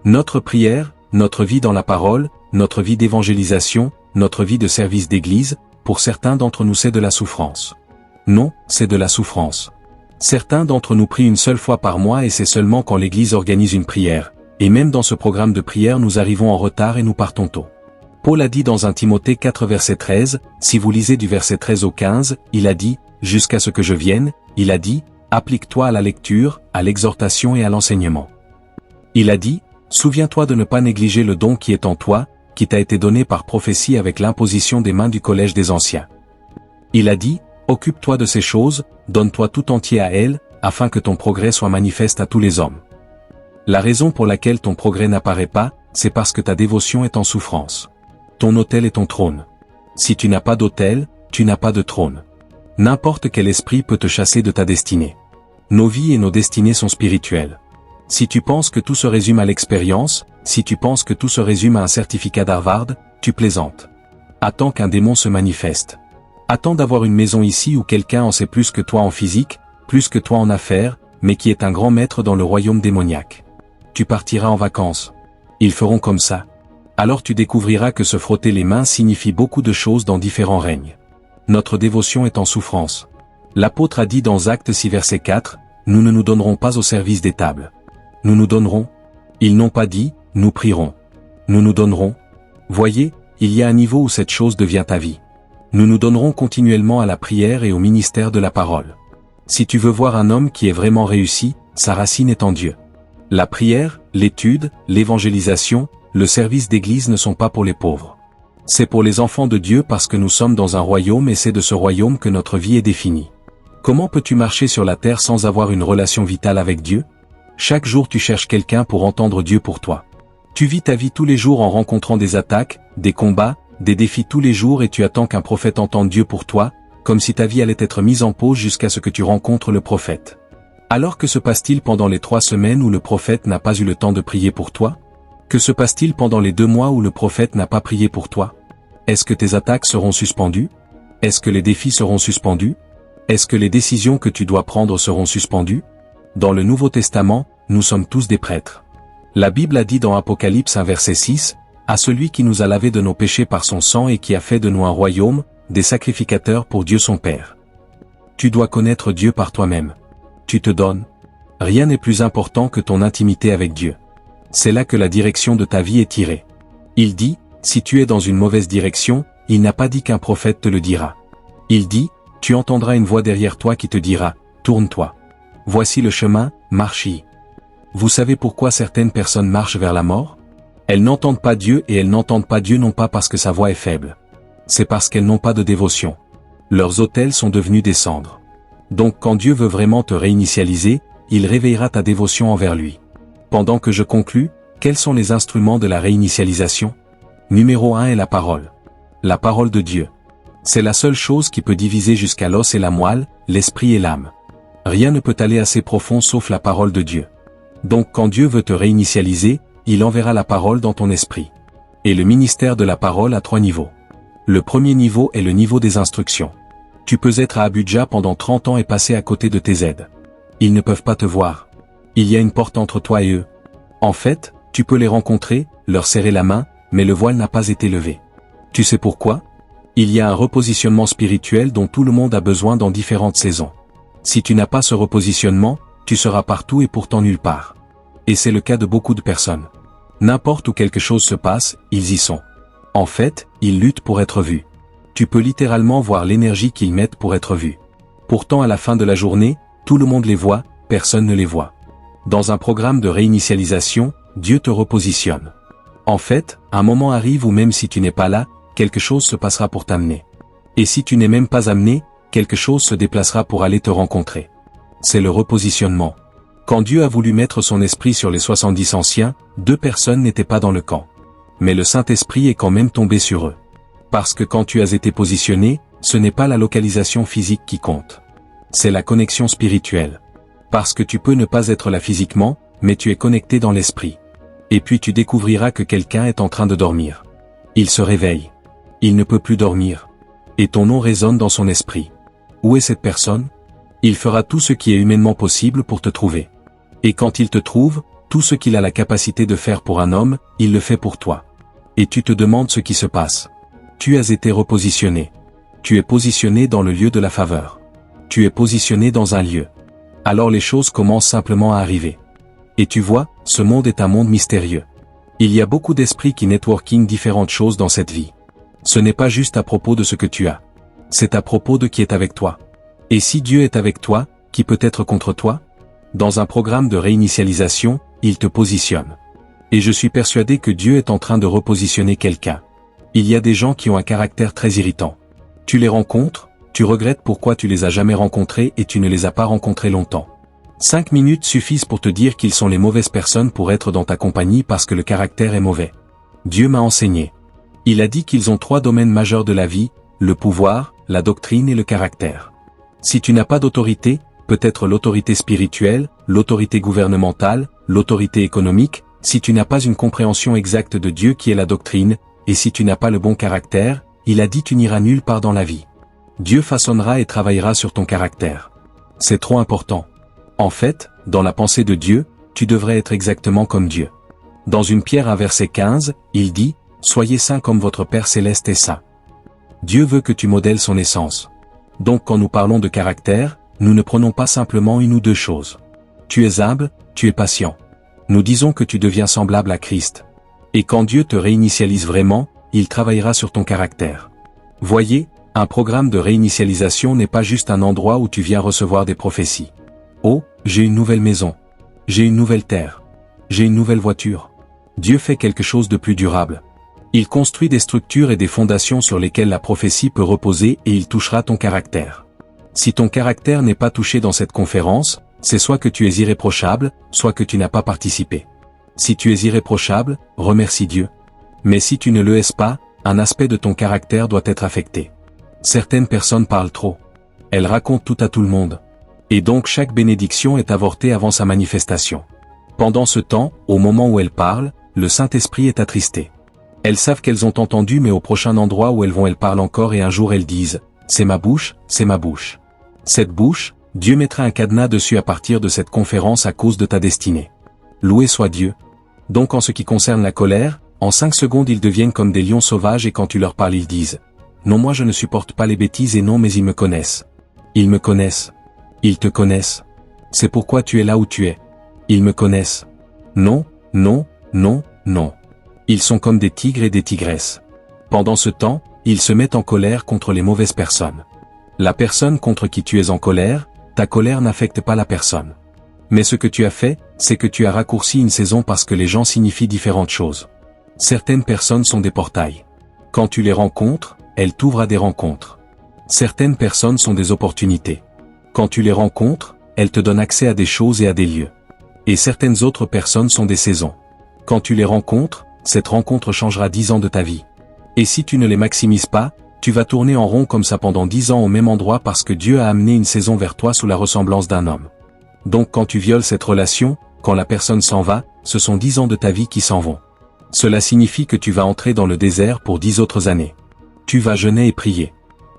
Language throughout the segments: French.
Notre prière, notre vie dans la parole, notre vie d'évangélisation, notre vie de service d'église, pour certains d'entre nous c'est de la souffrance. Non, c'est de la souffrance. Certains d'entre nous prient une seule fois par mois et c'est seulement quand l'église organise une prière, et même dans ce programme de prière nous arrivons en retard et nous partons tôt. Paul a dit dans 1 Timothée 4 verset 13, si vous lisez du verset 13 au 15, il a dit, jusqu'à ce que je vienne, il a dit, applique-toi à la lecture, à l'exhortation et à l'enseignement. Il a dit, souviens-toi de ne pas négliger le don qui est en toi, qui t'a été donné par prophétie avec l'imposition des mains du collège des anciens. Il a dit, occupe-toi de ces choses, donne-toi tout entier à elles, afin que ton progrès soit manifeste à tous les hommes. La raison pour laquelle ton progrès n'apparaît pas, c'est parce que ta dévotion est en souffrance. Ton autel est ton trône. Si tu n'as pas d'autel, tu n'as pas de trône. N'importe quel esprit peut te chasser de ta destinée. Nos vies et nos destinées sont spirituelles. Si tu penses que tout se résume à l'expérience, si tu penses que tout se résume à un certificat d'Harvard, tu plaisantes. Attends qu'un démon se manifeste. Attends d'avoir une maison ici où quelqu'un en sait plus que toi en physique, plus que toi en affaires, mais qui est un grand maître dans le royaume démoniaque. Tu partiras en vacances. Ils feront comme ça. Alors tu découvriras que se frotter les mains signifie beaucoup de choses dans différents règnes. Notre dévotion est en souffrance. L'apôtre a dit dans Actes 6 verset 4, nous ne nous donnerons pas au service des tables. Nous nous donnerons. Ils n'ont pas dit, nous prierons. Nous nous donnerons. Voyez, il y a un niveau où cette chose devient ta vie. Nous nous donnerons continuellement à la prière et au ministère de la parole. Si tu veux voir un homme qui est vraiment réussi, sa racine est en Dieu. La prière, l'étude, l'évangélisation, le service d'église ne sont pas pour les pauvres. C'est pour les enfants de Dieu parce que nous sommes dans un royaume et c'est de ce royaume que notre vie est définie. Comment peux-tu marcher sur la terre sans avoir une relation vitale avec Dieu? Chaque jour tu cherches quelqu'un pour entendre Dieu pour toi. Tu vis ta vie tous les jours en rencontrant des attaques, des combats, des défis tous les jours et tu attends qu'un prophète entende Dieu pour toi, comme si ta vie allait être mise en pause jusqu'à ce que tu rencontres le prophète. Alors que se passe-t-il pendant les 3 semaines où le prophète n'a pas eu le temps de prier pour toi? Que se passe-t-il pendant les 2 mois où le prophète n'a pas prié pour toi? Est-ce que tes attaques seront suspendues? Est-ce que les défis seront suspendus? Est-ce que les décisions que tu dois prendre seront suspendues? Dans le Nouveau Testament, nous sommes tous des prêtres. La Bible a dit dans Apocalypse 1 verset 6, « À celui qui nous a lavés de nos péchés par son sang et qui a fait de nous un royaume, des sacrificateurs pour Dieu son Père. » Tu dois connaître Dieu par toi-même. Tu te donnes. Rien n'est plus important que ton intimité avec Dieu. C'est là que la direction de ta vie est tirée. Il dit, si tu es dans une mauvaise direction, il n'a pas dit qu'un prophète te le dira. Il dit, tu entendras une voix derrière toi qui te dira, tourne-toi. Voici le chemin, marche-y. Vous savez pourquoi certaines personnes marchent vers la mort? Elles n'entendent pas Dieu et elles n'entendent pas Dieu non pas parce que sa voix est faible. C'est parce qu'elles n'ont pas de dévotion. Leurs autels sont devenus des cendres. Donc quand Dieu veut vraiment te réinitialiser, il réveillera ta dévotion envers lui. Pendant que je conclus, quels sont les instruments de la réinitialisation? Numéro 1 est la parole. La parole de Dieu. C'est la seule chose qui peut diviser jusqu'à l'os et la moelle, l'esprit et l'âme. Rien ne peut aller assez profond sauf la parole de Dieu. Donc quand Dieu veut te réinitialiser, il enverra la parole dans ton esprit. Et le ministère de la parole a 3 niveaux. Le premier niveau est le niveau des instructions. Tu peux être à Abuja pendant 30 ans et passer à côté de tes aides. Ils ne peuvent pas te voir. Il y a une porte entre toi et eux. En fait, tu peux les rencontrer, leur serrer la main, mais le voile n'a pas été levé. Tu sais pourquoi? Il y a un repositionnement spirituel dont tout le monde a besoin dans différentes saisons. Si tu n'as pas ce repositionnement, tu seras partout et pourtant nulle part. Et c'est le cas de beaucoup de personnes. N'importe où quelque chose se passe, ils y sont. En fait, ils luttent pour être vus. Tu peux littéralement voir l'énergie qu'ils mettent pour être vus. Pourtant à la fin de la journée, tout le monde les voit, personne ne les voit. Dans un programme de réinitialisation, Dieu te repositionne. En fait, un moment arrive où même si tu n'es pas là, quelque chose se passera pour t'amener. Et si tu n'es même pas amené, quelque chose se déplacera pour aller te rencontrer. C'est le repositionnement. Quand Dieu a voulu mettre son esprit sur les 70 anciens, 2 personnes n'étaient pas dans le camp. Mais le Saint-Esprit est quand même tombé sur eux. Parce que quand tu as été positionné, ce n'est pas la localisation physique qui compte. C'est la connexion spirituelle. Parce que tu peux ne pas être là physiquement, mais tu es connecté dans l'esprit. Et puis tu découvriras que quelqu'un est en train de dormir. Il se réveille. Il ne peut plus dormir. Et ton nom résonne dans son esprit. Où est cette personne? Il fera tout ce qui est humainement possible pour te trouver. Et quand il te trouve, Tout ce qu'il a la capacité de faire pour un homme, il le fait pour toi. Et tu te demandes ce qui se passe. Tu as été repositionné. Tu es positionné dans le lieu de la faveur. Tu es positionné dans un lieu. Alors les choses commencent simplement à arriver. Et tu vois, ce monde est un monde mystérieux. Il y a beaucoup d'esprits qui networking différentes choses dans cette vie. Ce n'est pas juste à propos de ce que tu as. C'est à propos de qui est avec toi. Et si Dieu est avec toi, qui peut être contre toi? Dans un programme de réinitialisation, il te positionne. Et je suis persuadé que Dieu est en train de repositionner quelqu'un. Il y a des gens qui ont un caractère très irritant. Tu les rencontres, tu regrettes pourquoi tu les as jamais rencontrés et tu ne les as pas rencontrés longtemps. 5 minutes suffisent pour te dire qu'ils sont les mauvaises personnes pour être dans ta compagnie parce que le caractère est mauvais. Dieu m'a enseigné. Il a dit qu'ils ont 3 domaines majeurs de la vie, le pouvoir, la doctrine et le caractère. Si tu n'as pas d'autorité, peut-être l'autorité spirituelle, l'autorité gouvernementale, l'autorité économique, si tu n'as pas une compréhension exacte de Dieu qui est la doctrine, et si tu n'as pas le bon caractère, il a dit tu n'iras nulle part dans la vie. Dieu façonnera et travaillera sur ton caractère. C'est trop important. En fait, dans la pensée de Dieu, tu devrais être exactement comme Dieu. Dans une Pierre 1 verset 15, il dit, « Soyez saints comme votre Père céleste est saint ». Dieu veut que tu modèles son essence. Donc quand nous parlons de caractère, nous ne prenons pas simplement une ou deux choses. Tu es humble, tu es patient. Nous disons que tu deviens semblable à Christ. Et quand Dieu te réinitialise vraiment, il travaillera sur ton caractère. Voyez, un programme de réinitialisation n'est pas juste un endroit où tu viens recevoir des prophéties. Oh, j'ai une nouvelle maison. J'ai une nouvelle terre. J'ai une nouvelle voiture. Dieu fait quelque chose de plus durable. Il construit des structures et des fondations sur lesquelles la prophétie peut reposer et il touchera ton caractère. Si ton caractère n'est pas touché dans cette conférence, c'est soit que tu es irréprochable, soit que tu n'as pas participé. Si tu es irréprochable, remercie Dieu. Mais si tu ne le es pas, un aspect de ton caractère doit être affecté. Certaines personnes parlent trop. Elles racontent tout à tout le monde. Et donc chaque bénédiction est avortée avant sa manifestation. Pendant ce temps, au moment où elles parlent, le Saint-Esprit est attristé. Elles savent qu'elles ont entendu mais au prochain endroit où elles parlent encore et un jour elles disent « C'est ma bouche, c'est ma bouche ». Cette bouche, Dieu mettra un cadenas dessus à partir de cette conférence à cause de ta destinée. Loué soit Dieu. Donc en ce qui concerne la colère, en 5 secondes ils deviennent comme des lions sauvages et quand tu leur parles ils disent « Non moi je ne supporte pas les bêtises et non mais ils me connaissent. Ils me connaissent. Ils te connaissent. C'est pourquoi tu es là où tu es. Ils me connaissent. Non, non, non, non. Ils sont comme des tigres et des tigresses. Pendant ce temps, ils se mettent en colère contre les mauvaises personnes. La personne contre qui tu es en colère, ta colère n'affecte pas la personne. Mais ce que tu as fait, c'est que tu as raccourci une saison parce que les gens signifient différentes choses. Certaines personnes sont des portails. Quand tu les rencontres, elles t'ouvrent à des rencontres. Certaines personnes sont des opportunités. Quand tu les rencontres, elles te donnent accès à des choses et à des lieux. Et certaines autres personnes sont des saisons. Quand tu les rencontres, cette rencontre changera 10 ans de ta vie. Et si tu ne les maximises pas, tu vas tourner en rond comme ça pendant 10 ans au même endroit parce que Dieu a amené une saison vers toi sous la ressemblance d'un homme. Donc quand tu violes cette relation, quand la personne s'en va, ce sont 10 ans de ta vie qui s'en vont. Cela signifie que tu vas entrer dans le désert pour 10 autres années. Tu vas jeûner et prier.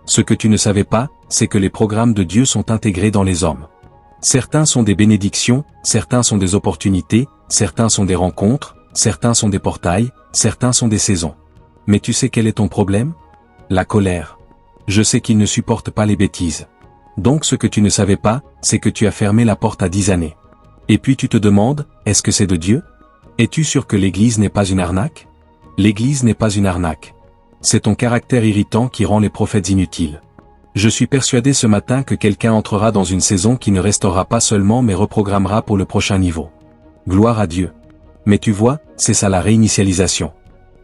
Ce que tu ne savais pas, c'est que les programmes de Dieu sont intégrés dans les hommes. Certains sont des bénédictions, certains sont des opportunités, certains sont des rencontres, certains sont des portails, certains sont des saisons. Mais tu sais quel est ton problème? La colère. Je sais qu'il ne supporte pas les bêtises. Donc ce que tu ne savais pas, c'est que tu as fermé la porte à 10 années. Et puis tu te demandes, est-ce que c'est de Dieu? Es-tu sûr que l'Église n'est pas une arnaque? L'Église n'est pas une arnaque. C'est ton caractère irritant qui rend les prophètes inutiles. Je suis persuadé ce matin que quelqu'un entrera dans une saison qui ne restaurera pas seulement mais reprogrammera pour le prochain niveau. Gloire à Dieu. Mais tu vois, c'est ça la réinitialisation.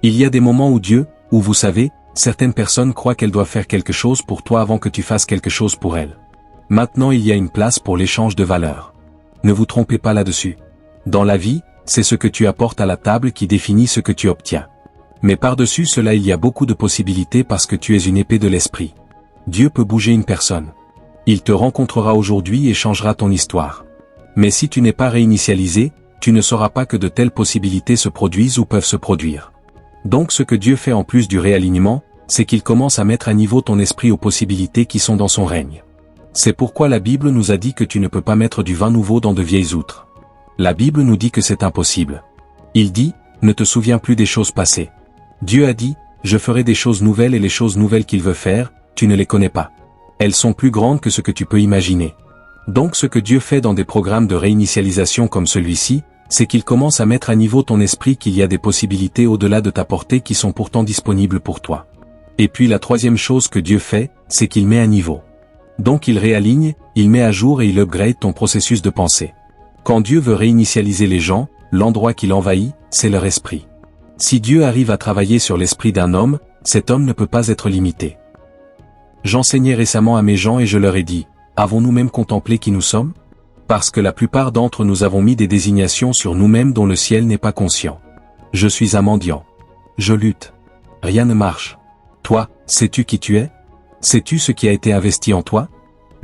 Il y a des moments où Dieu, où vous savez, certaines personnes croient qu'elles doivent faire quelque chose pour toi avant que tu fasses quelque chose pour elles. Maintenant il y a une place pour l'échange de valeurs. Ne vous trompez pas là-dessus. Dans la vie, c'est ce que tu apportes à la table qui définit ce que tu obtiens. Mais par-dessus cela il y a beaucoup de possibilités parce que tu es une épée de l'esprit. Dieu peut bouger une personne. Il te rencontrera aujourd'hui et changera ton histoire. Mais si tu n'es pas réinitialisé, tu ne sauras pas que de telles possibilités se produisent ou peuvent se produire. Donc ce que Dieu fait en plus du réalignement, c'est qu'il commence à mettre à niveau ton esprit aux possibilités qui sont dans son règne. C'est pourquoi la Bible nous a dit que tu ne peux pas mettre du vin nouveau dans de vieilles outres. La Bible nous dit que c'est impossible. Il dit, ne te souviens plus des choses passées. Dieu a dit, je ferai des choses nouvelles et les choses nouvelles qu'il veut faire, tu ne les connais pas. Elles sont plus grandes que ce que tu peux imaginer. Donc ce que Dieu fait dans des programmes de réinitialisation comme celui-ci, c'est qu'il commence à mettre à niveau ton esprit qu'il y a des possibilités au-delà de ta portée qui sont pourtant disponibles pour toi. Et puis la troisième chose que Dieu fait, c'est qu'il met à niveau. Donc il réaligne, il met à jour et il upgrade ton processus de pensée. Quand Dieu veut réinitialiser les gens, l'endroit qu'il envahit, c'est leur esprit. Si Dieu arrive à travailler sur l'esprit d'un homme, cet homme ne peut pas être limité. J'enseignais récemment à mes gens et je leur ai dit, avons-nous même contemplé qui nous sommes ? Parce que la plupart d'entre nous avons mis des désignations sur nous-mêmes dont le ciel n'est pas conscient. Je suis un mendiant. Je lutte. Rien ne marche. Toi, sais-tu qui tu es ? Sais-tu ce qui a été investi en toi ?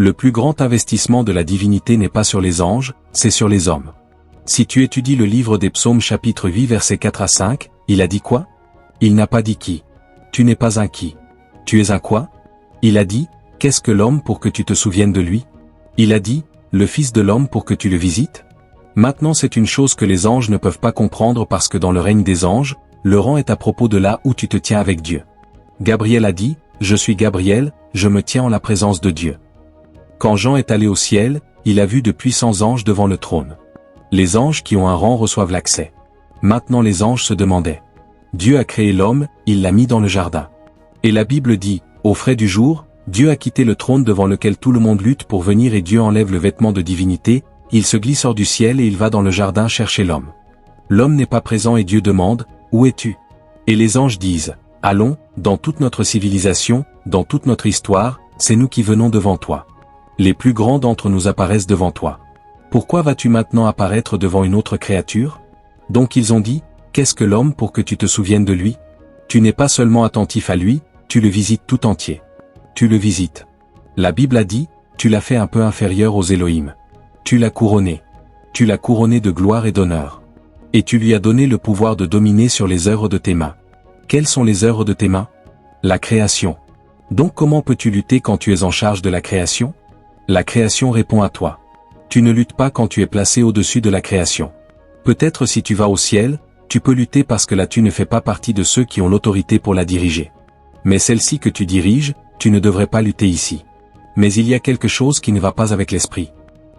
Le plus grand investissement de la divinité n'est pas sur les anges, c'est sur les hommes. Si tu étudies le livre des Psaumes chapitre 8 versets 4 à 5, il a dit quoi ? Il n'a pas dit qui. Tu n'es pas un qui. Tu es un quoi ? Il a dit, qu'est-ce que l'homme pour que tu te souviennes de lui ? Il a dit, le Fils de l'homme pour que tu le visites ? Maintenant c'est une chose que les anges ne peuvent pas comprendre parce que dans le règne des anges, le rang est à propos de là où tu te tiens avec Dieu. Gabriel a dit, je suis Gabriel, je me tiens en la présence de Dieu. Quand Jean est allé au ciel, il a vu de puissants anges devant le trône. Les anges qui ont un rang reçoivent l'accès. Maintenant les anges se demandaient. Dieu a créé l'homme, il l'a mis dans le jardin. Et la Bible dit, au frais du jour, Dieu a quitté le trône devant lequel tout le monde lutte pour venir et Dieu enlève le vêtement de divinité, il se glisse hors du ciel et il va dans le jardin chercher l'homme. L'homme n'est pas présent et Dieu demande, où es-tu ? Et les anges disent, allons, dans toute notre civilisation, dans toute notre histoire, c'est nous qui venons devant toi. Les plus grands d'entre nous apparaissent devant toi. Pourquoi vas-tu maintenant apparaître devant une autre créature ? Donc ils ont dit, qu'est-ce que l'homme pour que tu te souviennes de lui ? Tu n'es pas seulement attentif à lui, tu le visites tout entier. Tu le visites. La Bible a dit, tu l'as fait un peu inférieur aux Elohim. Tu l'as couronné. Tu l'as couronné de gloire et d'honneur. Et tu lui as donné le pouvoir de dominer sur les œuvres de tes mains. Quelles sont les œuvres de tes mains ? La création. Donc comment peux-tu lutter quand tu es en charge de la création ? La création répond à toi. Tu ne luttes pas quand tu es placé au-dessus de la création. Peut-être si tu vas au ciel, tu peux lutter parce que là tu ne fais pas partie de ceux qui ont l'autorité pour la diriger. Mais celle-ci que tu diriges, tu ne devrais pas lutter ici. Mais il y a quelque chose qui ne va pas avec l'esprit.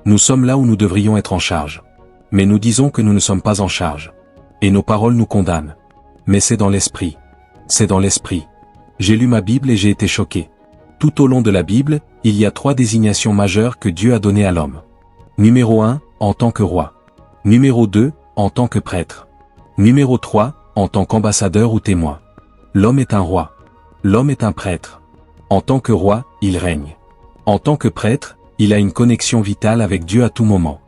Nous sommes là où nous devrions être en charge. Mais nous disons que nous ne sommes pas en charge. Et nos paroles nous condamnent. Mais c'est dans l'esprit. C'est dans l'esprit. J'ai lu ma Bible et j'ai été choqué. Tout au long de la Bible, il y a 3 désignations majeures que Dieu a données à l'homme. Numéro 1, en tant que roi. Numéro 2, en tant que prêtre. Numéro 3, en tant qu'ambassadeur ou témoin. L'homme est un roi. L'homme est un prêtre. En tant que roi, il règne. En tant que prêtre, il a une connexion vitale avec Dieu à tout moment.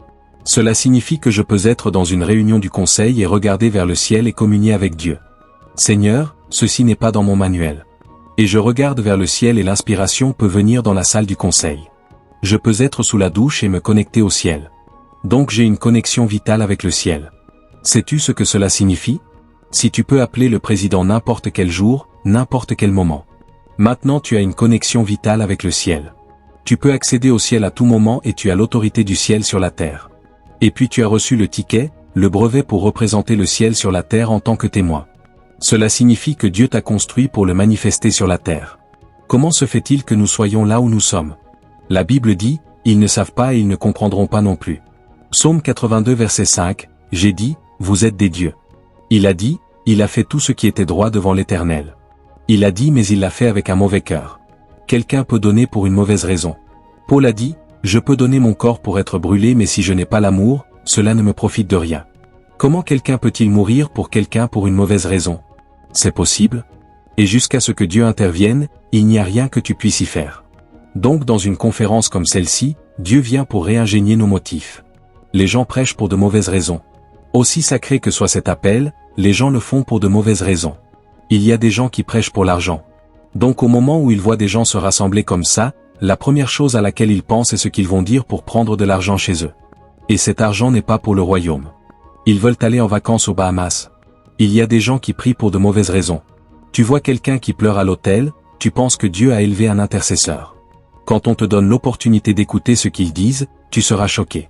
Cela signifie que je peux être dans une réunion du conseil et regarder vers le ciel et communier avec Dieu. Seigneur, ceci n'est pas dans mon manuel. Et je regarde vers le ciel et l'inspiration peut venir dans la salle du conseil. Je peux être sous la douche et me connecter au ciel. Donc j'ai une connexion vitale avec le ciel. Sais-tu ce que cela signifie ? Si tu peux appeler le président n'importe quel jour, n'importe quel moment. Maintenant tu as une connexion vitale avec le ciel. Tu peux accéder au ciel à tout moment et tu as l'autorité du ciel sur la terre. Et puis tu as reçu le ticket, le brevet pour représenter le ciel sur la terre en tant que témoin. Cela signifie que Dieu t'a construit pour le manifester sur la terre. Comment se fait-il que nous soyons là où nous sommes ? La Bible dit, ils ne savent pas et ils ne comprendront pas non plus. Psaume 82 verset 5, j'ai dit, vous êtes des dieux. Il a dit, il a fait tout ce qui était droit devant l'Éternel. Il a dit mais il l'a fait avec un mauvais cœur. Quelqu'un peut donner pour une mauvaise raison. Paul a dit, je peux donner mon corps pour être brûlé mais si je n'ai pas l'amour, cela ne me profite de rien. Comment quelqu'un peut-il mourir pour quelqu'un pour une mauvaise raison ? C'est possible. Et jusqu'à ce que Dieu intervienne, il n'y a rien que tu puisses y faire. Donc dans une conférence comme celle-ci, Dieu vient pour réingénier nos motifs. Les gens prêchent pour de mauvaises raisons. Aussi sacré que soit cet appel, les gens le font pour de mauvaises raisons. Il y a des gens qui prêchent pour l'argent. Donc au moment où ils voient des gens se rassembler comme ça, la première chose à laquelle ils pensent est ce qu'ils vont dire pour prendre de l'argent chez eux. Et cet argent n'est pas pour le royaume. Ils veulent aller en vacances aux Bahamas. Il y a des gens qui prient pour de mauvaises raisons. Tu vois quelqu'un qui pleure à l'autel, tu penses que Dieu a élevé un intercesseur. Quand on te donne l'opportunité d'écouter ce qu'ils disent, tu seras choqué.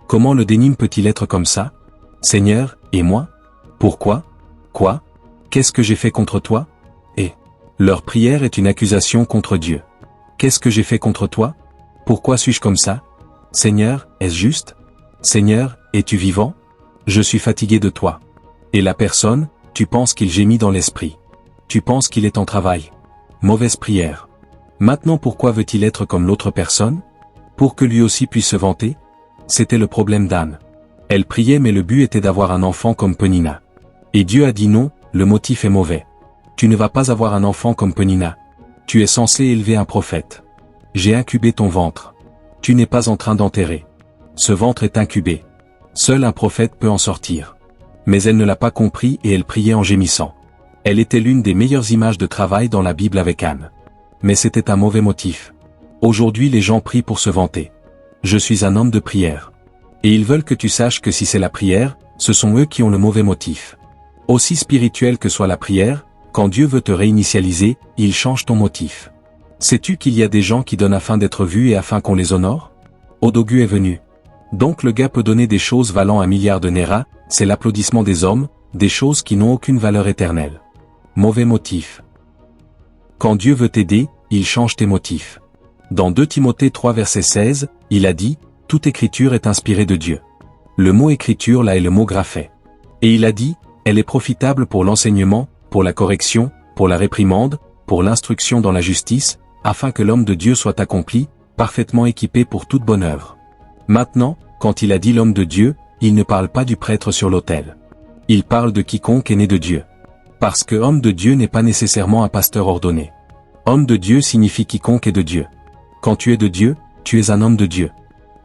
Comment le dénime peut-il être comme ça? Seigneur, et moi? Pourquoi? Quoi? Qu'est-ce que j'ai fait contre toi? Et leur prière est une accusation contre Dieu. Qu'est-ce que j'ai fait contre toi? Pourquoi suis-je comme ça? Seigneur, est-ce juste? Seigneur, es-tu vivant? Je suis fatigué de toi. Et la personne, tu penses qu'il gémit dans l'esprit. Tu penses qu'il est en travail. Mauvaise prière. Maintenant pourquoi veut-il être comme l'autre personne? Pour que lui aussi puisse se vanter? C'était le problème d'Anne. Elle priait mais le but était d'avoir un enfant comme Penina. Et Dieu a dit non, le motif est mauvais. Tu ne vas pas avoir un enfant comme Penina. Tu es censé élever un prophète. J'ai incubé ton ventre. Tu n'es pas en train d'enterrer. Ce ventre est incubé. Seul un prophète peut en sortir. Mais elle ne l'a pas compris et elle priait en gémissant. Elle était l'une des meilleures images de travail dans la Bible avec Anne. Mais c'était un mauvais motif. Aujourd'hui les gens prient pour se vanter. Je suis un homme de prière. Et ils veulent que tu saches que si c'est la prière, ce sont eux qui ont le mauvais motif. Aussi spirituelle que soit la prière, quand Dieu veut te réinitialiser, il change ton motif. Sais-tu qu'il y a des gens qui donnent afin d'être vus et afin qu'on les honore? Odogu est venu. Donc le gars peut donner des choses valant 1 milliard de Nera, c'est l'applaudissement des hommes, des choses qui n'ont aucune valeur éternelle. Mauvais motif. Quand Dieu veut t'aider, il change tes motifs. Dans 2 Timothée 3 verset 16, il a dit, « Toute écriture est inspirée de Dieu. » Le mot écriture là est le mot graphet. Et il a dit, « Elle est profitable pour l'enseignement, pour la correction, pour la réprimande, pour l'instruction dans la justice, afin que l'homme de Dieu soit accompli, parfaitement équipé pour toute bonne œuvre. » Maintenant, quand il a dit l'homme de Dieu, il ne parle pas du prêtre sur l'autel. Il parle de quiconque est né de Dieu. Parce que homme de Dieu n'est pas nécessairement un pasteur ordonné. Homme de Dieu signifie quiconque est de Dieu. Quand tu es de Dieu, tu es un homme de Dieu.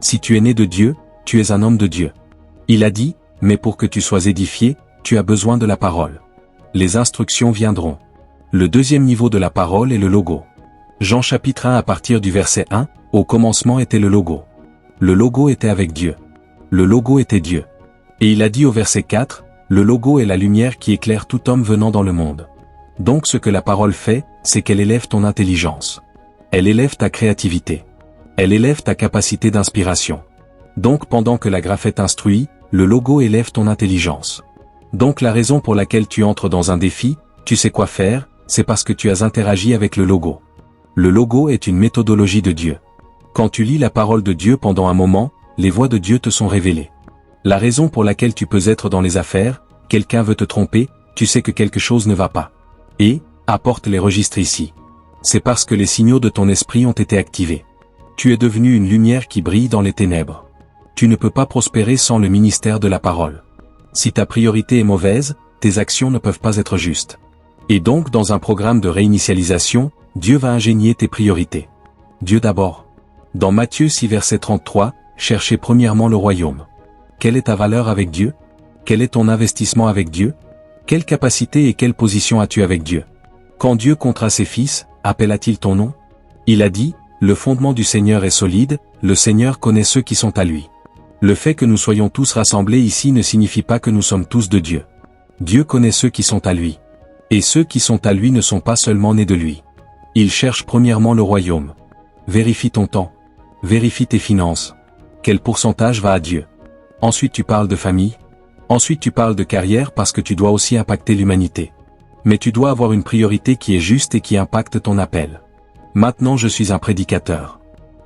Si tu es né de Dieu, tu es un homme de Dieu. Il a dit, mais pour que tu sois édifié, tu as besoin de la parole. Les instructions viendront. Le deuxième niveau de la parole est le logo. Jean chapitre 1 à partir du verset 1, au commencement était le logo. Le logo était avec Dieu. Le logo était Dieu. Et il a dit au verset 4, le logo est la lumière qui éclaire tout homme venant dans le monde. Donc ce que la parole fait, c'est qu'elle élève ton intelligence. Elle élève ta créativité. Elle élève ta capacité d'inspiration. Donc pendant que la graphette instruit, le logo élève ton intelligence. Donc la raison pour laquelle tu entres dans un défi, tu sais quoi faire, c'est parce que tu as interagi avec le logo. Le logo est une méthodologie de Dieu. Quand tu lis la parole de Dieu pendant un moment, les voies de Dieu te sont révélées. La raison pour laquelle tu peux être dans les affaires, quelqu'un veut te tromper, tu sais que quelque chose ne va pas. Et, apporte les registres ici. C'est parce que les signaux de ton esprit ont été activés. Tu es devenu une lumière qui brille dans les ténèbres. Tu ne peux pas prospérer sans le ministère de la parole. Si ta priorité est mauvaise, tes actions ne peuvent pas être justes. Et donc dans un programme de réinitialisation, Dieu va ingénier tes priorités. Dieu d'abord. Dans Matthieu 6 verset 33, cherchez premièrement le royaume. Quelle est ta valeur avec Dieu? Quel est ton investissement avec Dieu? Quelle capacité et quelle position as-tu avec Dieu? Quand Dieu comptera ses fils, appella-t-il ton nom? Il a dit, le fondement du Seigneur est solide, le Seigneur connaît ceux qui sont à lui. Le fait que nous soyons tous rassemblés ici ne signifie pas que nous sommes tous de Dieu. Dieu connaît ceux qui sont à lui. Et ceux qui sont à lui ne sont pas seulement nés de lui. Il cherche premièrement le royaume. Vérifie ton temps. Vérifie tes finances. Quel pourcentage va à Dieu? Ensuite tu parles de famille. Ensuite tu parles de carrière parce que tu dois aussi impacter l'humanité. Mais tu dois avoir une priorité qui est juste et qui impacte ton appel. Maintenant je suis un prédicateur.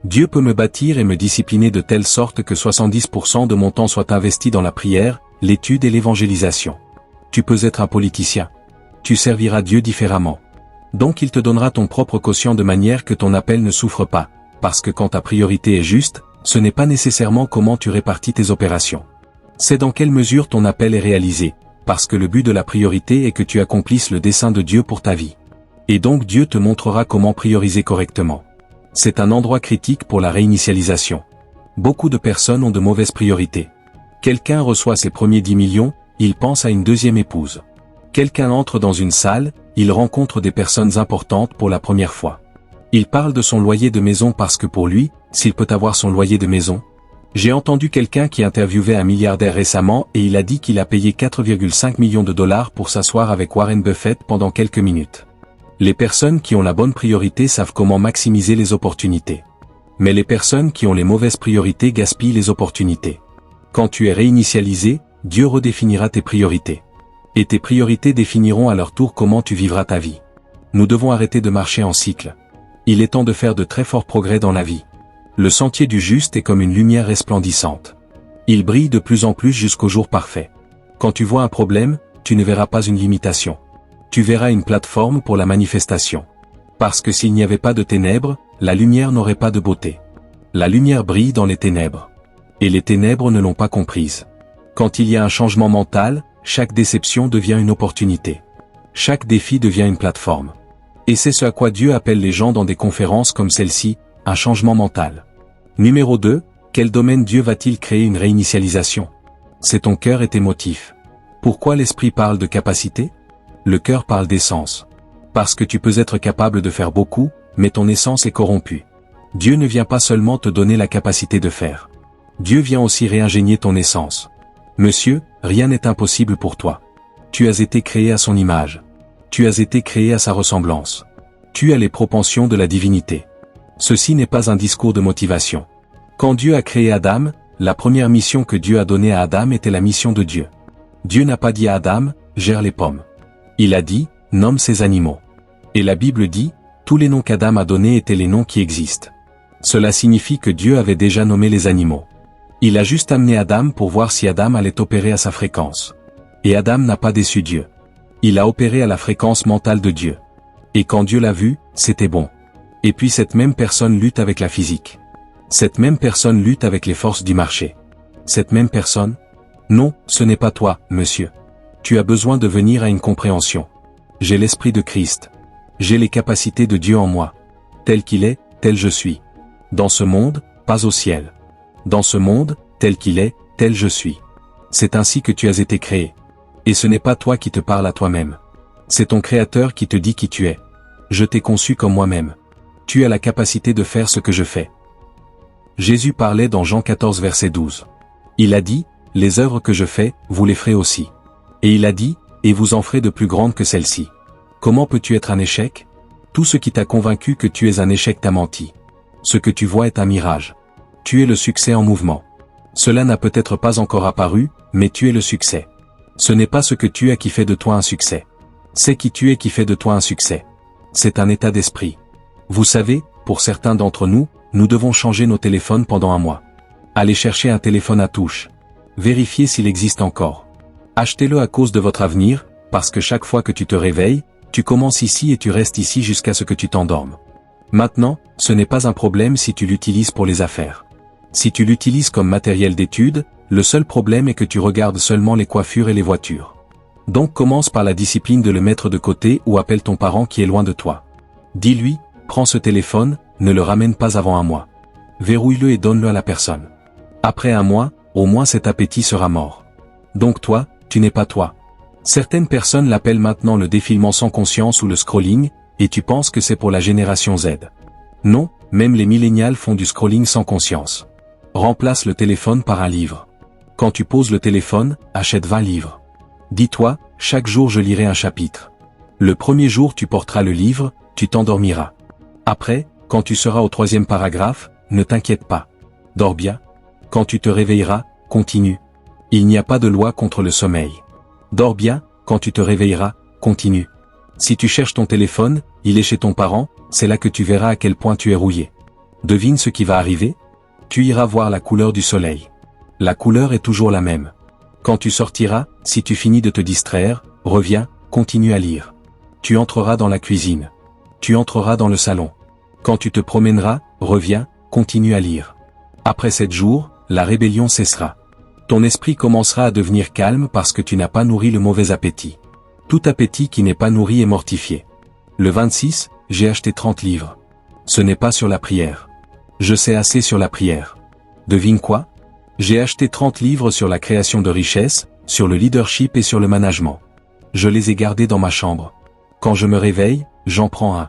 Dieu peut me bâtir et me discipliner de telle sorte que 70% de mon temps soit investi dans la prière, l'étude et l'évangélisation. Tu peux être un politicien. Tu serviras Dieu différemment. Donc il te donnera ton propre quotient de manière que ton appel ne souffre pas, parce que quand ta priorité est juste, ce n'est pas nécessairement comment tu répartis tes opérations. C'est dans quelle mesure ton appel est réalisé, parce que le but de la priorité est que tu accomplisses le dessein de Dieu pour ta vie. Et donc Dieu te montrera comment prioriser correctement. C'est un endroit critique pour la réinitialisation. Beaucoup de personnes ont de mauvaises priorités. Quelqu'un reçoit ses premiers 10 millions, il pense à une deuxième épouse. Quelqu'un entre dans une salle, il rencontre des personnes importantes pour la première fois. Il parle de son loyer de maison parce que pour lui, s'il peut avoir son loyer de maison. J'ai entendu quelqu'un qui interviewait un milliardaire récemment et il a dit qu'il a payé 4,5 millions de dollars pour s'asseoir avec Warren Buffett pendant quelques minutes. Les personnes qui ont la bonne priorité savent comment maximiser les opportunités. Mais les personnes qui ont les mauvaises priorités gaspillent les opportunités. Quand tu es réinitialisé, Dieu redéfinira tes priorités. Et tes priorités définiront à leur tour comment tu vivras ta vie. Nous devons arrêter de marcher en cycle. Il est temps de faire de très forts progrès dans la vie. Le sentier du juste est comme une lumière resplendissante. Il brille de plus en plus jusqu'au jour parfait. Quand tu vois un problème, tu ne verras pas une limitation. Tu verras une plateforme pour la manifestation. Parce que s'il n'y avait pas de ténèbres, la lumière n'aurait pas de beauté. La lumière brille dans les ténèbres. Et les ténèbres ne l'ont pas comprise. Quand il y a un changement mental, chaque déception devient une opportunité. Chaque défi devient une plateforme. Et c'est ce à quoi Dieu appelle les gens dans des conférences comme celle-ci, un changement mental. Numéro 2, quel domaine Dieu va-t-il créer une réinitialisation? C'est ton cœur et tes motifs. Pourquoi l'esprit parle de capacité? Le cœur parle d'essence. Parce que tu peux être capable de faire beaucoup, mais ton essence est corrompue. Dieu ne vient pas seulement te donner la capacité de faire. Dieu vient aussi réingénier ton essence. Monsieur, rien n'est impossible pour toi. Tu as été créé à son image. Tu as été créé à sa ressemblance. Tu as les propensions de la divinité. Ceci n'est pas un discours de motivation. Quand Dieu a créé Adam, la première mission que Dieu a donnée à Adam était la mission de Dieu. Dieu n'a pas dit à Adam, gère les pommes. Il a dit, nomme ces animaux. Et la Bible dit, tous les noms qu'Adam a donnés étaient les noms qui existent. Cela signifie que Dieu avait déjà nommé les animaux. Il a juste amené Adam pour voir si Adam allait opérer à sa fréquence. Et Adam n'a pas déçu Dieu. Il a opéré à la fréquence mentale de Dieu. Et quand Dieu l'a vu, c'était bon. Et puis cette même personne lutte avec la physique. Cette même personne lutte avec les forces du marché. Cette même personne? Non, ce n'est pas toi, monsieur. Tu as besoin de venir à une compréhension. J'ai l'esprit de Christ. J'ai les capacités de Dieu en moi. Tel qu'il est, tel je suis. Dans ce monde, pas au ciel. Dans ce monde, tel qu'il est, tel je suis. C'est ainsi que tu as été créé. Et ce n'est pas toi qui te parles à toi-même. C'est ton Créateur qui te dit qui tu es. Je t'ai conçu comme moi-même. Tu as la capacité de faire ce que je fais. Jésus parlait dans Jean 14 verset 12. Il a dit, les œuvres que je fais, vous les ferez aussi. Et il a dit, et vous en ferez de plus grandes que celles-ci. Comment peux-tu être un échec? Tout ce qui t'a convaincu que tu es un échec t'a menti. Ce que tu vois est un mirage. Tu es le succès en mouvement. Cela n'a peut-être pas encore apparu, mais tu es le succès. Ce n'est pas ce que tu as qui fait de toi un succès. C'est qui tu es qui fait de toi un succès. C'est un état d'esprit. Vous savez, pour certains d'entre nous, nous devons changer nos téléphones pendant un mois. Allez chercher un téléphone à touche. Vérifiez s'il existe encore. Achetez-le à cause de votre avenir, parce que chaque fois que tu te réveilles, tu commences ici et tu restes ici jusqu'à ce que tu t'endormes. Maintenant, ce n'est pas un problème si tu l'utilises pour les affaires. Si tu l'utilises comme matériel d'étude, le seul problème est que tu regardes seulement les coiffures et les voitures. Donc commence par la discipline de le mettre de côté ou appelle ton parent qui est loin de toi. Dis-lui, prends ce téléphone, ne le ramène pas avant un mois. Verrouille-le et donne-le à la personne. Après un mois, au moins cet appétit sera mort. Donc toi, tu n'es pas toi. Certaines personnes l'appellent maintenant le défilement sans conscience ou le scrolling, et tu penses que c'est pour la génération Z. Non, même les millénials font du scrolling sans conscience. Remplace le téléphone par un livre. Quand tu poses le téléphone, achète 20 livres. Dis-toi, chaque jour je lirai un chapitre. Le premier jour tu porteras le livre, tu t'endormiras. Après, quand tu seras au 3e paragraphe, ne t'inquiète pas. Dors bien. Quand tu te réveilleras, continue. Il n'y a pas de loi contre le sommeil. Dors bien, quand tu te réveilleras, continue. Si tu cherches ton téléphone, il est chez ton parent, c'est là que tu verras à quel point tu es rouillé. Devine ce qui va arriver? Tu iras voir la couleur du soleil. La couleur est toujours la même. Quand tu sortiras, si tu finis de te distraire, reviens, continue à lire. Tu entreras dans la cuisine. Tu entreras dans le salon. Quand tu te promèneras, reviens, continue à lire. Après 7 jours, la rébellion cessera. Ton esprit commencera à devenir calme parce que tu n'as pas nourri le mauvais appétit. Tout appétit qui n'est pas nourri est mortifié. Le 26, j'ai acheté 30 livres. Ce n'est pas sur la prière. Je sais assez sur la prière. Devine quoi? J'ai acheté 30 livres sur la création de richesses, sur le leadership et sur le management. Je les ai gardés dans ma chambre. Quand je me réveille, j'en prends un.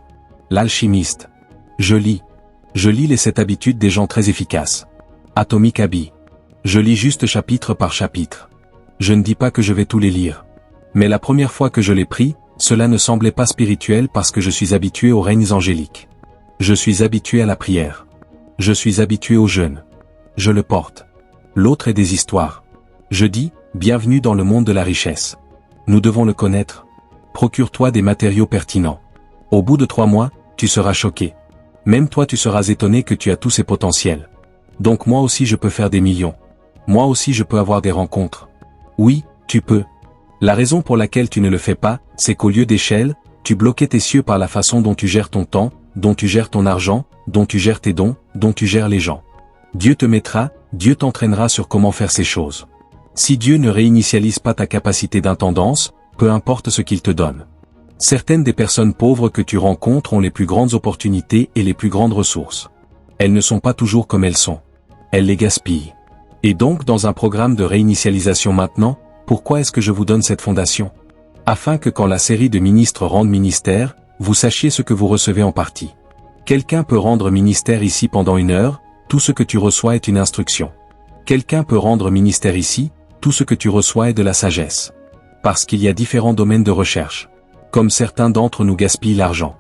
L'alchimiste. Je lis. Je lis les 7 habitudes des gens très efficaces. Atomic Habits. Je lis juste chapitre par chapitre. Je ne dis pas que je vais tous les lire. Mais la première fois que je l'ai pris, cela ne semblait pas spirituel parce que je suis habitué aux règnes angéliques. Je suis habitué à la prière. Je suis habitué au jeûne. Je le porte. L'autre est des histoires. Je dis, bienvenue dans le monde de la richesse. Nous devons le connaître. Procure-toi des matériaux pertinents. Au bout de 3 mois, tu seras choqué. Même toi tu seras étonné que tu as tous ces potentiels. Donc moi aussi je peux faire des millions. Moi aussi je peux avoir des rencontres. Oui, tu peux. La raison pour laquelle tu ne le fais pas, c'est qu'au lieu d'échelle, tu bloquais tes cieux par la façon dont tu gères ton temps, dont tu gères ton argent, dont tu gères tes dons, dont tu gères les gens. Dieu te mettra, Dieu t'entraînera sur comment faire ces choses. Si Dieu ne réinitialise pas ta capacité d'intendance, peu importe ce qu'il te donne. Certaines des personnes pauvres que tu rencontres ont les plus grandes opportunités et les plus grandes ressources. Elles ne sont pas toujours comme elles sont. Elles les gaspillent. Et donc dans un programme de réinitialisation maintenant, pourquoi est-ce que je vous donne cette fondation? Afin que quand la série de ministres rende ministère, vous sachiez ce que vous recevez en partie. Quelqu'un peut rendre ministère ici pendant 1 heure, tout ce que tu reçois est une instruction. Quelqu'un peut rendre ministère ici, tout ce que tu reçois est de la sagesse. Parce qu'il y a différents domaines de recherche. Comme certains d'entre nous gaspillent l'argent.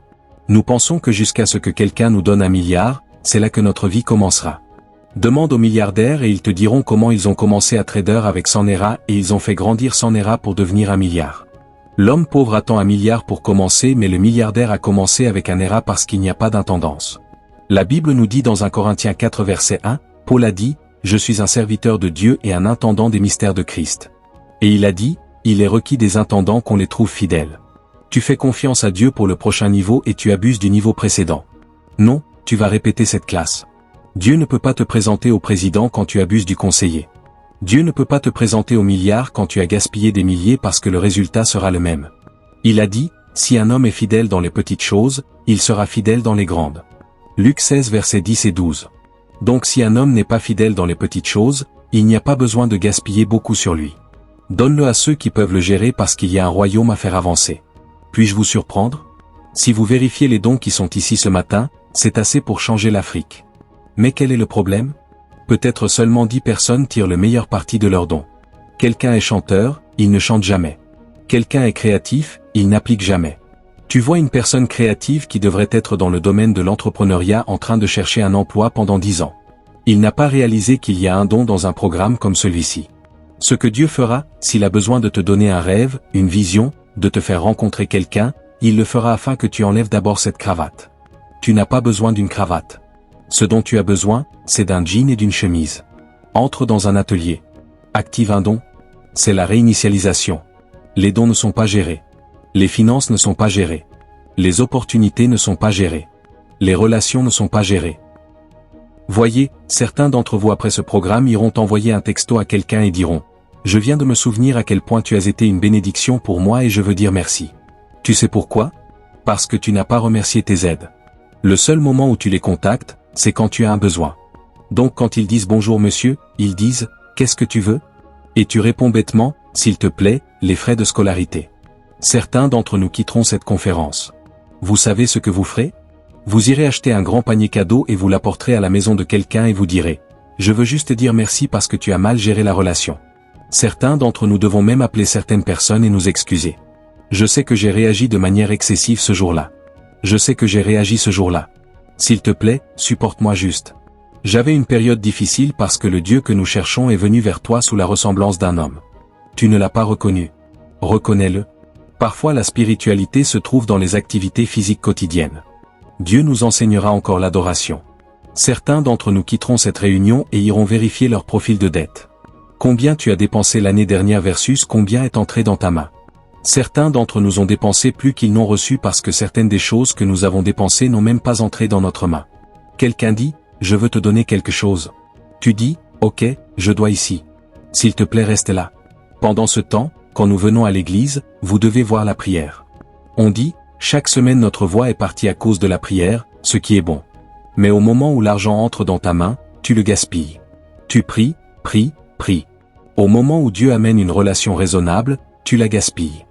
Nous pensons que jusqu'à ce que quelqu'un nous donne 1 milliard, c'est là que notre vie commencera. Demande aux milliardaires et ils te diront comment ils ont commencé à trader avec 100 Naira et ils ont fait grandir 100 Naira pour devenir 1 milliard. L'homme pauvre attend 1 milliard pour commencer mais le milliardaire a commencé avec 1 Naira parce qu'il n'y a pas d'intendance. La Bible nous dit dans 1 Corinthiens 4 verset 1, Paul a dit, « Je suis un serviteur de Dieu et un intendant des mystères de Christ. » Et il a dit, « Il est requis des intendants qu'on les trouve fidèles. » Tu fais confiance à Dieu pour le prochain niveau et tu abuses du niveau précédent. Non, tu vas répéter cette classe. Dieu ne peut pas te présenter au président quand tu abuses du conseiller. Dieu ne peut pas te présenter au milliard quand tu as gaspillé des milliers parce que le résultat sera le même. Il a dit, si un homme est fidèle dans les petites choses, il sera fidèle dans les grandes. Luc 16 versets 10 et 12. Donc si un homme n'est pas fidèle dans les petites choses, il n'y a pas besoin de gaspiller beaucoup sur lui. Donne-le à ceux qui peuvent le gérer parce qu'il y a un royaume à faire avancer. Puis-je vous surprendre? Si vous vérifiez les dons qui sont ici ce matin, c'est assez pour changer l'Afrique. Mais quel est le problème? Peut-être seulement 10 personnes tirent le meilleur parti de leurs dons. Quelqu'un est chanteur, il ne chante jamais. Quelqu'un est créatif, il n'applique jamais. Tu vois une personne créative qui devrait être dans le domaine de l'entrepreneuriat en train de chercher un emploi pendant 10 ans. Il n'a pas réalisé qu'il y a un don dans un programme comme celui-ci. Ce que Dieu fera, s'il a besoin de te donner un rêve, une vision, de te faire rencontrer quelqu'un, il le fera afin que tu enlèves d'abord cette cravate. Tu n'as pas besoin d'une cravate. Ce dont tu as besoin, c'est d'un jean et d'une chemise. Entre dans un atelier. Active un don. C'est la réinitialisation. Les dons ne sont pas gérés. Les finances ne sont pas gérées. Les opportunités ne sont pas gérées. Les relations ne sont pas gérées. Voyez, certains d'entre vous après ce programme iront envoyer un texto à quelqu'un et diront « Je viens de me souvenir à quel point tu as été une bénédiction pour moi et je veux dire merci. » Tu sais pourquoi? Parce que tu n'as pas remercié tes aides. Le seul moment où tu les contactes, c'est quand tu as un besoin. Donc quand ils disent « Bonjour monsieur », ils disent « Qu'est-ce que tu veux ?» Et tu réponds bêtement « S'il te plaît, les frais de scolarité. » Certains d'entre nous quitteront cette conférence. Vous savez ce que vous ferez? Vous irez acheter un grand panier cadeau et vous l'apporterez à la maison de quelqu'un et vous direz « Je veux juste dire merci parce que tu as mal géré la relation. » Certains d'entre nous devons même appeler certaines personnes et nous excuser. Je sais que j'ai réagi de manière excessive ce jour-là. Je sais que j'ai réagi ce jour-là. S'il te plaît, supporte-moi juste. J'avais une période difficile parce que le Dieu que nous cherchons est venu vers toi sous la ressemblance d'un homme. Tu ne l'as pas reconnu. Reconnais-le. Parfois la spiritualité se trouve dans les activités physiques quotidiennes. Dieu nous enseignera encore l'adoration. Certains d'entre nous quitteront cette réunion et iront vérifier leur profil de dette. Combien tu as dépensé l'année dernière versus combien est entré dans ta main. Certains d'entre nous ont dépensé plus qu'ils n'ont reçu parce que certaines des choses que nous avons dépensées n'ont même pas entré dans notre main. Quelqu'un dit, je veux te donner quelque chose. Tu dis, ok, je dois ici. S'il te plaît reste là. Pendant ce temps, quand nous venons à l'église, vous devez voir la prière. On dit, chaque semaine notre voix est partie à cause de la prière, ce qui est bon. Mais au moment où l'argent entre dans ta main, tu le gaspilles. Tu pries, pries, pries. Au moment où Dieu amène une relation raisonnable, tu la gaspilles.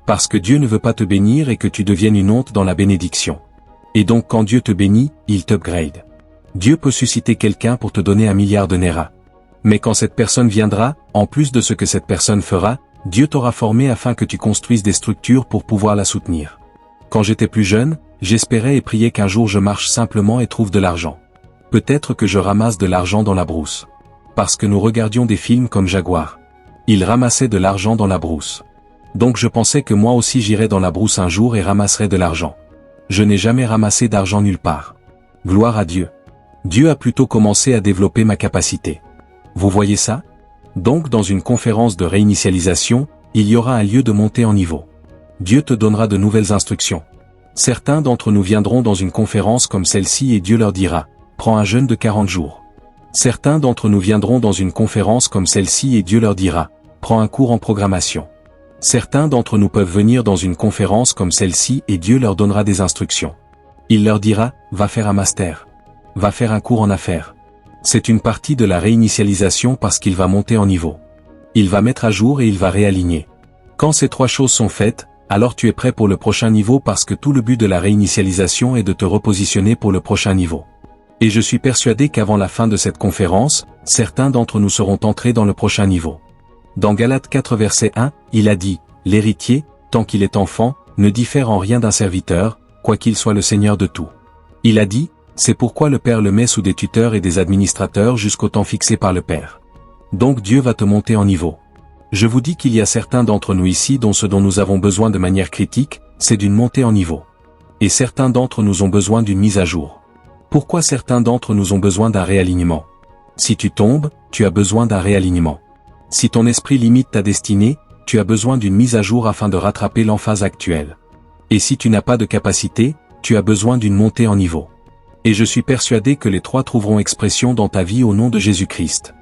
Parce que Dieu ne veut pas te bénir et que tu deviennes une honte dans la bénédiction. Et donc quand Dieu te bénit, il t'upgrade. Dieu peut susciter quelqu'un pour te donner 1 milliard de Naira. Mais quand cette personne viendra, en plus de ce que cette personne fera, Dieu t'aura formé afin que tu construises des structures pour pouvoir la soutenir. Quand j'étais plus jeune, j'espérais et priais qu'un jour je marche simplement et trouve de l'argent. Peut-être que je ramasse de l'argent dans la brousse. parce que nous regardions des films comme Jaguar. Il ramassait de l'argent dans la brousse. Donc je pensais que moi aussi j'irais dans la brousse un jour et ramasserais de l'argent. Je n'ai jamais ramassé d'argent nulle part. Gloire à Dieu. Dieu a plutôt commencé à développer ma capacité. Vous voyez ça? Donc dans une conférence de réinitialisation, il y aura un lieu de montée en niveau. Dieu te donnera de nouvelles instructions. Certains d'entre nous viendront dans une conférence comme celle-ci et Dieu leur dira, prends un jeûne de 40 jours. Certains d'entre nous viendront dans une conférence comme celle-ci et Dieu leur dira, prends un cours en programmation. Certains d'entre nous peuvent venir dans une conférence comme celle-ci et Dieu leur donnera des instructions. Il leur dira, va faire un master. Va faire un cours en affaires. C'est une partie de la réinitialisation parce qu'il va monter en niveau. Il va mettre à jour et il va réaligner. Quand ces trois choses sont faites, alors tu es prêt pour le prochain niveau parce que tout le but de la réinitialisation est de te repositionner pour le prochain niveau. Et je suis persuadé qu'avant la fin de cette conférence, certains d'entre nous seront entrés dans le prochain niveau. Dans Galates 4 verset 1, il a dit, l'héritier, tant qu'il est enfant, ne diffère en rien d'un serviteur, quoiqu'il soit le seigneur de tout. Il a dit, c'est pourquoi le Père le met sous des tuteurs et des administrateurs jusqu'au temps fixé par le Père. Donc Dieu va te monter en niveau. Je vous dis qu'il y a certains d'entre nous ici dont ce dont nous avons besoin de manière critique, c'est d'une montée en niveau. Et certains d'entre nous ont besoin d'une mise à jour. Pourquoi certains d'entre nous ont besoin d'un réalignement? Si tu tombes, tu as besoin d'un réalignement. Si ton esprit limite ta destinée, tu as besoin d'une mise à jour afin de rattraper l'emphase actuelle. Et si tu n'as pas de capacité, tu as besoin d'une montée en niveau. Et je suis persuadé que les trois trouveront expression dans ta vie au nom de Jésus-Christ.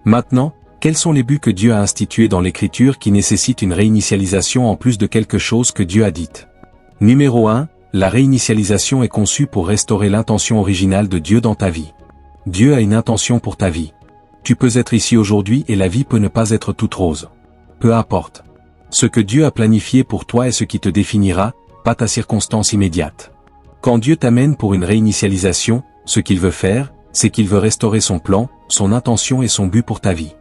Maintenant, quels sont les buts que Dieu a institués dans l'Écriture qui nécessitent une réinitialisation en plus de quelque chose que Dieu a dit? Numéro 1, la réinitialisation est conçue pour restaurer l'intention originale de Dieu dans ta vie. Dieu a une intention pour ta vie. Tu peux être ici aujourd'hui et la vie peut ne pas être toute rose. Peu importe. Ce que Dieu a planifié pour toi est ce qui te définira, pas ta circonstance immédiate. Quand Dieu t'amène pour une réinitialisation, ce qu'il veut faire, c'est qu'il veut restaurer son plan, son intention et son but pour ta vie.